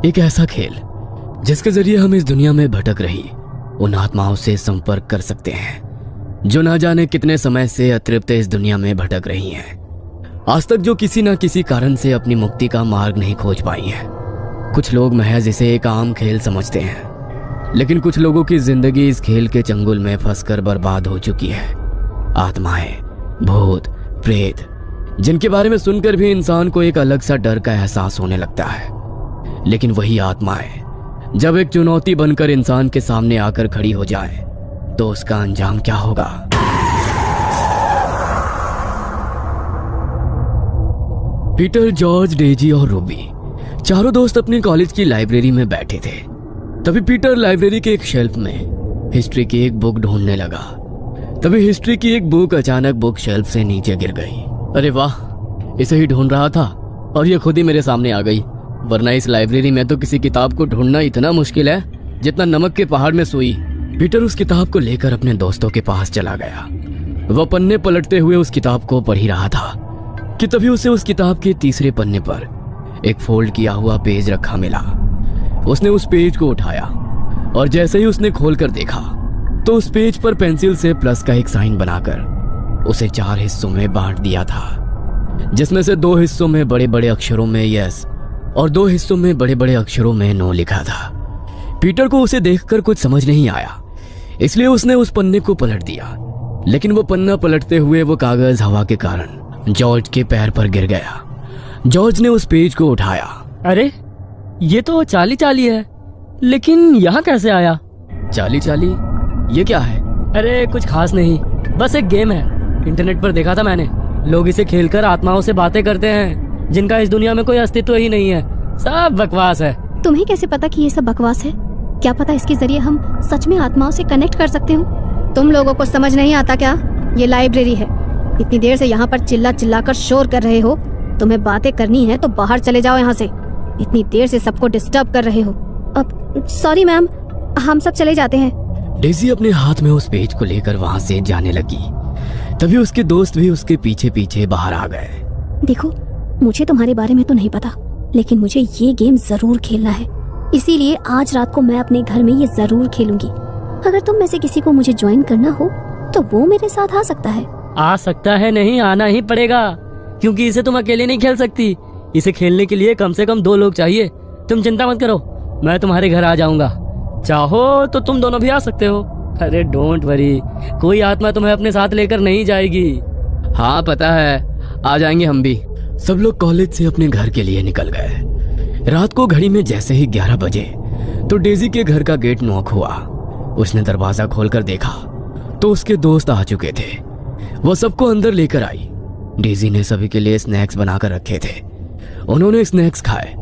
एक ऐसा खेल जिसके जरिए हम इस दुनिया में भटक रही उन आत्माओं से संपर्क कर सकते हैं जो ना जाने कितने समय से अतृप्त इस दुनिया में भटक रही हैं। आज तक जो किसी न किसी कारण से अपनी मुक्ति का मार्ग नहीं खोज पाई हैं। कुछ लोग महज इसे एक आम खेल समझते हैं, लेकिन कुछ लोगों की जिंदगी इस खेल के चंगुल में फंसकर बर्बाद हो चुकी है। आत्माएं, भूत, प्रेत, जिनके बारे में सुनकर भी इंसान को एक अलग सा डर का एहसास होने लगता है। लेकिन वही आत्माएं जब एक चुनौती बनकर इंसान के सामने आकर खड़ी हो जाए तो उसका अंजाम क्या होगा? पीटर, जॉर्ज, डेजी और रूबी चारों दोस्त अपनी कॉलेज की लाइब्रेरी में बैठे थे। तभी पीटर लाइब्रेरी के एक शेल्फ में हिस्ट्री की एक बुक ढूंढने लगा। तभी हिस्ट्री की एक बुक अचानक बुक शेल्फ से नीचे गिर गई। अरे वाह, इसे ही ढूंढ रहा था और ये खुद ही मेरे सामने आ गई। वरना इस लाइब्रेरी में तो किसी किताब को ढूंढना इतना मुश्किल है जितना नमक के पहाड़ में सुई। पीटर उस किताब को लेकर अपने दोस्तों के पास चला गया। वह पन्ने पलटते हुए उस किताब को पढ़ ही रहा था कि तभी उसे उस किताब के तीसरे पन्ने पर एक फोल्ड किया हुआ पेज रखा मिला। उसने उस पेज को उठाया और जैसे ही उसने खोलकर देखा तो उस पेज पर पेंसिल से प्लस का एक साइन बनाकर उसे 4 हिस्सों में बांट दिया था, जिसमें से 2 हिस्सों में बड़े बड़े अक्षरों में यस और 2 हिस्सों में बड़े बड़े अक्षरों में नो लिखा था। पीटर को उसे देखकर कुछ समझ नहीं आया, इसलिए उसने उस पन्ने को पलट दिया। लेकिन वो पन्ना पलटते हुए वो कागज हवा के कारण जॉर्ज के पैर पर गिर गया। जॉर्ज ने उस पेज को उठाया। अरे ये तो चाली चाली है, लेकिन यहाँ कैसे आया? चाली चाली? ये क्या है? अरे कुछ खास नहीं, बस एक गेम है। इंटरनेट पर देखा था मैंने। लोग इसे खेलकर आत्माओं से बातें करते हैं जिनका इस दुनिया में कोई अस्तित्व ही नहीं है। सब बकवास है। तुम्हें कैसे पता कि ये सब बकवास है? क्या पता इसके जरिए हम सच में आत्माओं से कनेक्ट कर सकते हो। तुम लोगों को समझ नहीं आता क्या? ये लाइब्रेरी है। इतनी देर से यहाँ पर चिल्ला चिल्ला कर शोर कर रहे हो। तुम्हें बातें करनी है तो बाहर चले जाओ यहाँ से। इतनी देर से सबको डिस्टर्ब कर रहे हो। अब सॉरी मैम, हम सब चले जाते हैं। डेजी अपने हाथ में उस पेज को लेकर वहाँ से जाने लगी। तभी उसके दोस्त भी उसके पीछे पीछे बाहर आ गए। देखो, मुझे तुम्हारे बारे में तो नहीं पता, लेकिन मुझे ये गेम जरूर खेलना है। इसीलिए आज रात को मैं अपने घर में ये जरूर खेलूंगी। अगर तुम में से किसी को मुझे ज्वाइन करना हो तो वो मेरे साथ आ सकता है। आ सकता है नहीं, आना ही पड़ेगा, क्योंकि इसे तुम अकेले नहीं खेल सकती। इसे खेलने के लिए कम से कम 2 लोग चाहिए। तुम चिंता मत करो, मैं तुम्हारे घर आ जाऊंगा। चाहो तो तुम दोनों भी आ सकते हो। अरे डोंट वरी, कोई आत्मा तुम्हें अपने साथ लेकर नहीं जाएगी। हाँ पता है, आ जाएंगे हम भी। सब लोग कॉलेज से अपने घर के लिए निकल गए। रात को घड़ी में जैसे ही 11 बजे तो डेजी के घर का गेट नॉक हुआ। उसने दरवाजा खोलकर देखा तो उसके दोस्त आ चुके थे। वो सबको अंदर लेकर आई। डेजी ने सभी के लिए स्नैक्स बनाकर रखे थे। उन्होंने स्नैक्स खाए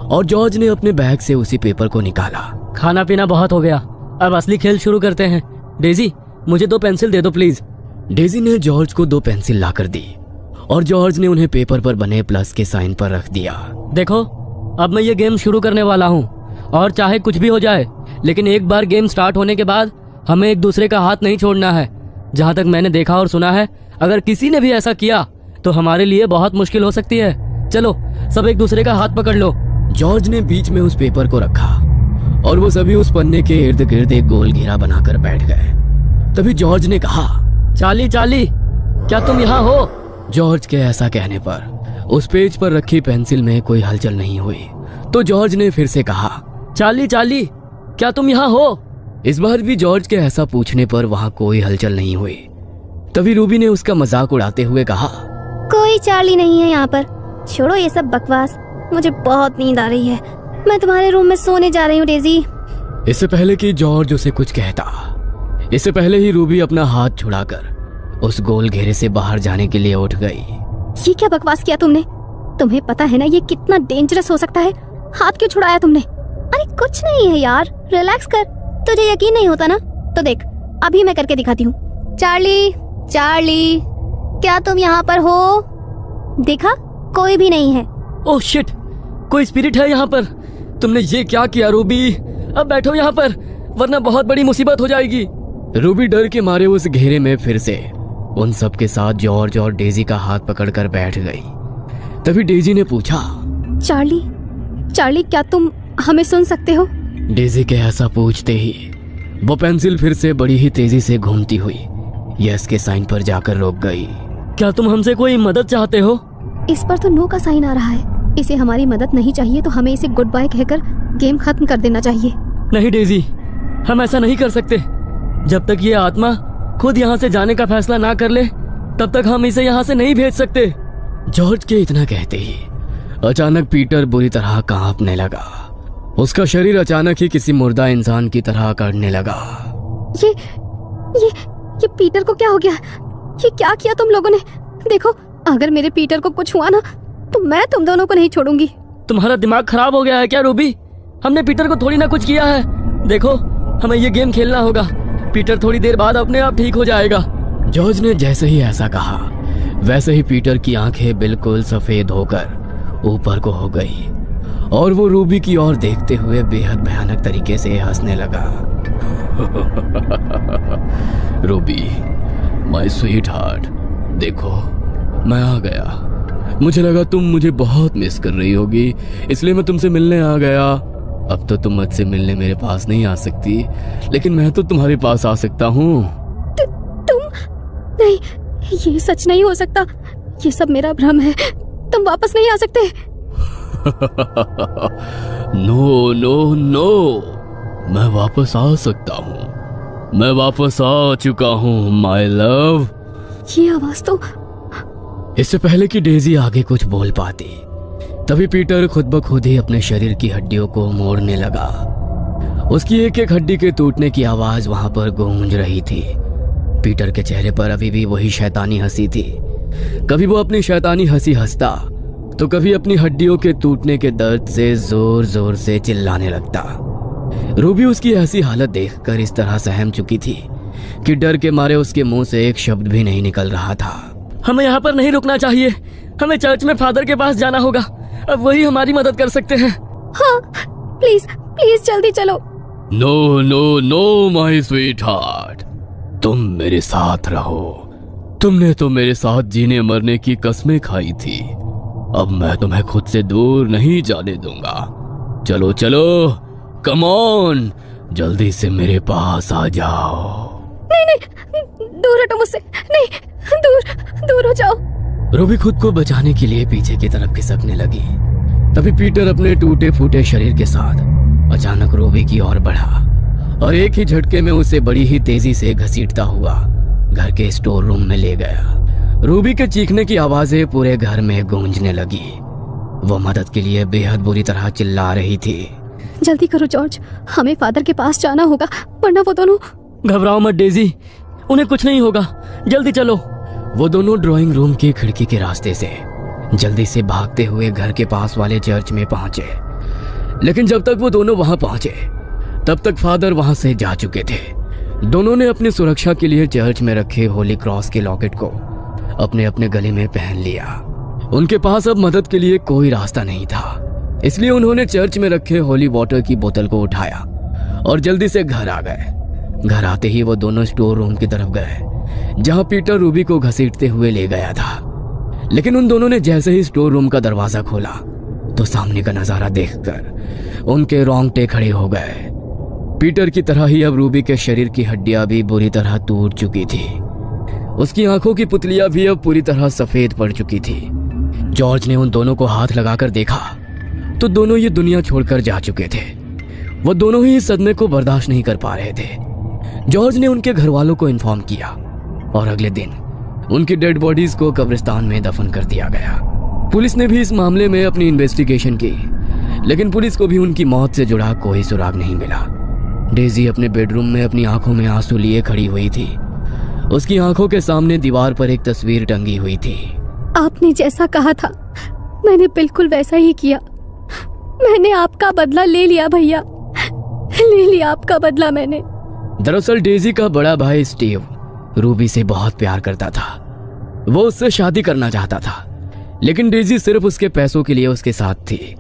और जॉर्ज ने अपने बैग से उसी पेपर को निकाला। खाना पीना बहुत हो गया, अब असली खेल शुरू करते हैं। डेजी, मुझे 2 पेंसिल दे दो प्लीज। डेजी ने जॉर्ज को 2 पेंसिल लाकर दी और जॉर्ज ने उन्हें पेपर पर बने प्लस के साइन पर रख दिया। देखो, अब मैं ये गेम शुरू करने वाला हूँ और चाहे कुछ भी हो जाए, लेकिन एक बार गेम स्टार्ट होने के बाद हमें एक दूसरे का हाथ नहीं छोड़ना है। जहाँ तक मैंने देखा और सुना है, अगर किसी ने भी ऐसा किया तो हमारे लिए बहुत मुश्किल हो सकती है। चलो सब एक दूसरे का हाथ पकड़ लो। जॉर्ज ने बीच में उस पेपर को रखा और वो सभी उस पन्ने के इर्द गिर्द एक गोल घेरा बनाकर बैठ गए। तभी जॉर्ज ने कहा, चाली चाली, क्या तुम यहाँ हो? जॉर्ज के ऐसा कहने पर उस पेज पर रखी पेंसिल में कोई हलचल नहीं हुई। तो जॉर्ज ने फिर से कहा, चाली चाली, क्या तुम यहाँ हो? इस बार भी जॉर्ज के ऐसा पूछने पर वहाँ कोई हलचल नहीं हुई। तभी रूबी ने उसका मजाक उड़ाते हुए कहा, कोई चार्ली नहीं है यहाँ पर। छोड़ो ये सब बकवास, मुझे बहुत नींद आ रही है। मैं तुम्हारे रूम में सोने जा रही हूँ डेजी। इससे पहले कि जॉर्ज उसे कुछ कहता, इससे पहले ही रूबी अपना हाथ छुड़ाकर उस गोल घेरे से बाहर जाने के लिए उठ गई। ये क्या बकवास किया तुमने? तुम्हें पता है ना ये कितना डेंजरस हो सकता है। हाथ क्यों छुड़ाया तुमने? अरे कुछ नहीं है यार, रिलैक्स कर। तुझे यकीन नहीं होता ना, तो देख अभी मैं करके दिखाती हूँ। चार्ली, चार्ली, क्या तुम यहाँ पर हो? देखा, कोई भी नहीं है। ओह शिट, कोई स्पिरिट है यहाँ पर। तुमने ये क्या किया रूबी? अब बैठो यहाँ पर, वरना बहुत बड़ी मुसीबत हो जाएगी। रूबी डर के मारे उस घेरे में फिर से उन सब के साथ जॉर्ज और डेजी का हाथ पकड़कर बैठ गई। तभी डेजी ने पूछा, चार्ली, चार्ली, क्या तुम हमें सुन सकते हो? डेजी के ऐसा पूछते ही वो पेंसिल फिर से बड़ी ही तेजी से घूमती हुई यस के साइन पर जाकर रुक गई। क्या तुम हमसे कोई मदद चाहते हो? इस पर तो नो का साइन आ रहा है। इसे हमारी मदद नहीं चाहिए तो हमें इसे गुड बाय कहकर गेम खत्म कर देना चाहिए। नहीं डेजी, हम ऐसा नहीं कर सकते। जब तक ये आत्मा खुद यहाँ से जाने का फैसला ना कर ले तब तक हम इसे यहाँ से नहीं भेज सकते। जॉर्ज के इतना कहते ही अचानक पीटर बुरी तरह कांपने लगा। उसका शरीर अचानक ही किसी मुर्दा इंसान की तरह अकड़ने लगा। ये पीटर को क्या हो गया? ये क्या किया तुम लोगों ने? देखो, अगर मेरे पीटर को कुछ हुआ ना तो मैं तुम दोनों को नहीं छोड़ूंगी। तुम्हारा दिमाग खराब हो गया है क्या रूबी? हमने पीटर को थोड़ी ना कुछ किया है। देखो, हमें ये गेम खेलना होगा। पीटर थोड़ी देर बाद अपने आप ठीक हो जाएगा। जॉर्ज ने जैसे ही ऐसा कहा वैसे ही पीटर की आंखें बिल्कुल सफेद होकर ऊपर को हो गई और वो रूबी की ओर देखते हुए बेहद भयानक तरीके से हंसने लगा। रूबी, माय स्वीट हार्ट, देखो मैं आ गया। मुझे लगा तुम मुझे बहुत मिस कर रही होगी, इसलिए मैं तुमसे मिलने आ गया। अब तो तुम मुझसे मिलने मेरे पास नहीं आ सकती, लेकिन मैं तो तुम्हारे पास आ सकता हूँ। तुम नहीं, ये सच नहीं हो सकता। ये सब मेरा भ्रम है। तुम वापस नहीं आ सकते। नो नो नो, मैं वापस आ सकता हूँ। मैं वापस आ चुका हूँ माय लव। ये आवाज तो। इससे पहले कि डेजी आगे कुछ बोल पाती तभी पीटर खुद ब खुद ही अपने शरीर की हड्डियों को मोड़ने लगा। उसकी एक एक हड्डी के टूटने की आवाज वहां पर गूंज रही थी। पीटर के चेहरे पर अभी भी वही शैतानी हंसी थी। कभी वो अपनी शैतानी हंसी हंसता तो कभी अपनी हड्डियों के टूटने के दर्द से जोर जोर से चिल्लाने लगता। रूबी उसकी ऐसी हालत देखकर इस तरह सहम चुकी थी कि डर के मारे उसके मुंह से एक शब्द भी नहीं निकल रहा था। हमें यहाँ पर नहीं रुकना चाहिए। हमें चर्च में फादर के पास जाना होगा। अब वही हमारी मदद कर सकते हैं। हाँ, प्लीज प्लीज जल्दी चलो। No no no my sweetheart, तुम मेरे साथ रहो। तुमने तो मेरे साथ जीने मरने की कसमें खाई थी। अब मैं तुम्हें खुद से दूर नहीं जाने दूंगा। चलो चलो, कम ऑन, जल्दी से मेरे पास आ जाओ। नहीं नहीं, दूर हटो मुझसे। नहीं, दूर दूर हो जाओ। रूबी खुद को बचाने के लिए पीछे की तरफ खिसकने लगी। तभी पीटर अपने टूटे फूटे शरीर के साथ अचानक रूबी की ओर बढ़ा और एक ही झटके में उसे बड़ी ही तेजी से घसीटता हुआ घर के स्टोर रूम में ले गया। रूबी के चीखने की आवाजें पूरे घर में गूंजने लगी। वो मदद के लिए बेहद बुरी तरह चिल्ला रही थी। जल्दी करो जॉर्ज, हमें फादर के पास जाना होगा वरना वो दोनों। घबराओ मत डेजी, उन्हें कुछ नहीं होगा। जल्दी चलो। वो दोनों ड्राइंग रूम की खिड़की के रास्ते से जल्दी से भागते हुए घर के पास वाले चर्च में पहुंचे। लेकिन जब तक वो दोनों वहां पहुंचे तब तक फादर वहां से जा चुके थे। दोनों ने अपनी सुरक्षा के लिए चर्च में रखे होली क्रॉस के लॉकेट को अपने अपने गले में पहन लिया। उनके पास अब मदद के लिए कोई रास्ता नहीं था, इसलिए उन्होंने चर्च में रखे होली वाटर की बोतल को उठाया और जल्दी से घर आ गए। घर आते ही वो दोनों स्टोर रूम की तरफ गए जहां पीटर रूबी को घसीटते हुए ले गया था। लेकिन उन दोनों ने जैसे ही स्टोर रूम का दरवाजा खोला तो सामने का नजारा देखकर उनके रोंगटे खड़े हो गए। पीटर की तरह ही अब रूबी के शरीर की हड्डियां भी बुरी तरह टूट चुकी थी। उसकी आंखों की पुतलियां भी अब पूरी तरह सफेद पड़ चुकी थी। जॉर्ज ने उन दोनों को हाथ लगाकर देखा तो दोनों ये दुनिया छोड़कर जा चुके थे। वो दोनों ही इस सदमे को बर्दाश्त नहीं कर पा रहे थे। जॉर्ज ने उनके घर वालों को इन्फॉर्म किया और अगले दिन उनकी डेड बॉडीज को कब्रिस्तान में दफन कर दिया गया। पुलिस ने भी इस मामले में अपनी इन्वेस्टिगेशन की, लेकिन पुलिस को भी उनकी मौत से जुड़ा कोई सुराग नहीं मिला। डेजी अपने बेडरूम में अपनी आंखों में आंसू लिए खड़ी हुई थी। उसकी आंखों के सामने दीवार पर एक तस्वीर टंगी हुई थी। आपने जैसा कहा था मैंने बिल्कुल वैसा ही किया। मैंने आपका बदला ले लिया भैया, ले लिया आपका बदला मैंने। दरअसल डेजी का बड़ा भाई स्टीव रूबी से बहुत प्यार करता था। वो उससे शादी करना चाहता था, लेकिन डेजी सिर्फ उसके पैसों के लिए उसके साथ थी।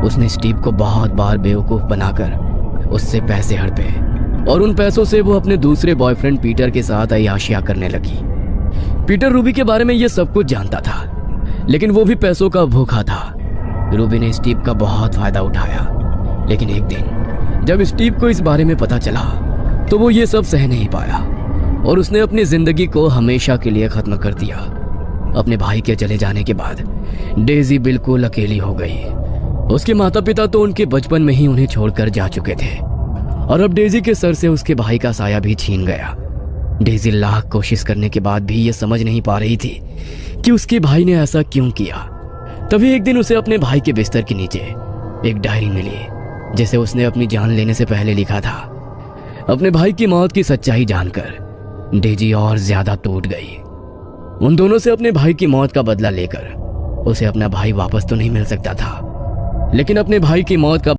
उसने स्टीव को बहुत बार बेवकूफ बनाकर उससे पैसे हड़पे और उन पैसों से वो अपने दूसरे बॉयफ्रेंड पीटर के साथ अय्याशियां करने लगी। पीटर रूबी के बारे में ये सब कुछ जानता था, लेकिन वो भी पैसों का भूखा था। रूबी ने स्टीव का बहुत फायदा उठाया। लेकिन एक दिन जब स्टीव को इस बारे में पता चला तो वो ये सब सह नहीं पाया और उसने अपनी जिंदगी को हमेशा के लिए खत्म कर दिया। अपने भाई के चले जाने के बाद डेजी बिल्कुल अकेली हो गई। उसके माता पिता तो उनके बचपन में ही उन्हें छोड़कर जा चुके थे और अब डेजी के सर से उसके भाई का साया भी छीन गया। डेजी लाख कोशिश करने के बाद भी ये समझ नहीं पा रही थी कि उसके भाई ने ऐसा क्यों किया। तभी एक दिन उसे अपने भाई के बिस्तर के नीचे एक डायरी मिली जिसे उसने अपनी जान लेने से पहले लिखा था। अपने भाई की मौत की सच्चाई जानकर डेजी और ज्यादा टूट गई। उन दोनों से अपने भाई की मौत का बदला लेकर उसे अपना भाई वापस तो नहीं मिल सकता था, लेकिन अपने भाई की मौत का